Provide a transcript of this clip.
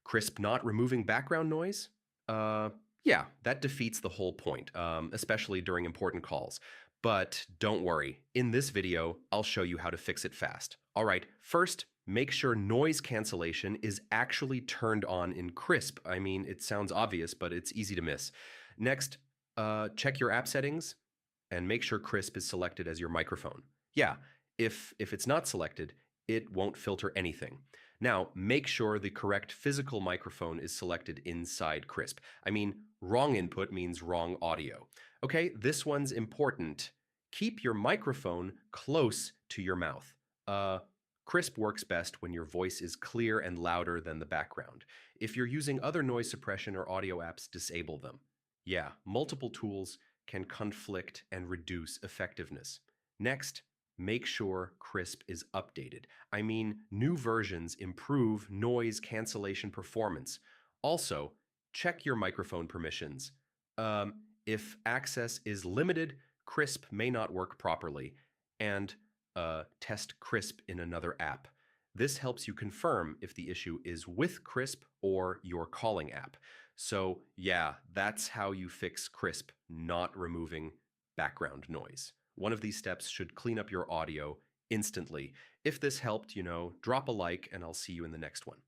Krisp not removing background noise? Yeah, that defeats the whole point, especially during important calls. But don't worry, in this video, I'll show you how to fix it fast. All right, first, make sure noise cancellation is actually turned on in Krisp. I mean, it sounds obvious, but it's easy to miss. Next, check your app settings and make sure Krisp is selected as your microphone. Yeah, if it's not selected, it won't filter anything. Now, make sure the correct physical microphone is selected inside Krisp. I mean, wrong input means wrong audio. Okay, this one's important. Keep your microphone close to your mouth. Krisp works best when your voice is clear and louder than the background. If you're using other noise suppression or audio apps, disable them. Yeah, multiple tools can conflict and reduce effectiveness. Next, make sure Krisp is updated. I mean, new versions improve noise cancellation performance. Also, check your microphone permissions. If access is limited, Krisp may not work properly, and test Krisp in another app. This helps you confirm if the issue is with Krisp or your calling app. So yeah, that's how you fix Krisp, not removing background noise. One of these steps should clean up your audio instantly. If this helped, drop a like and I'll see you in the next one.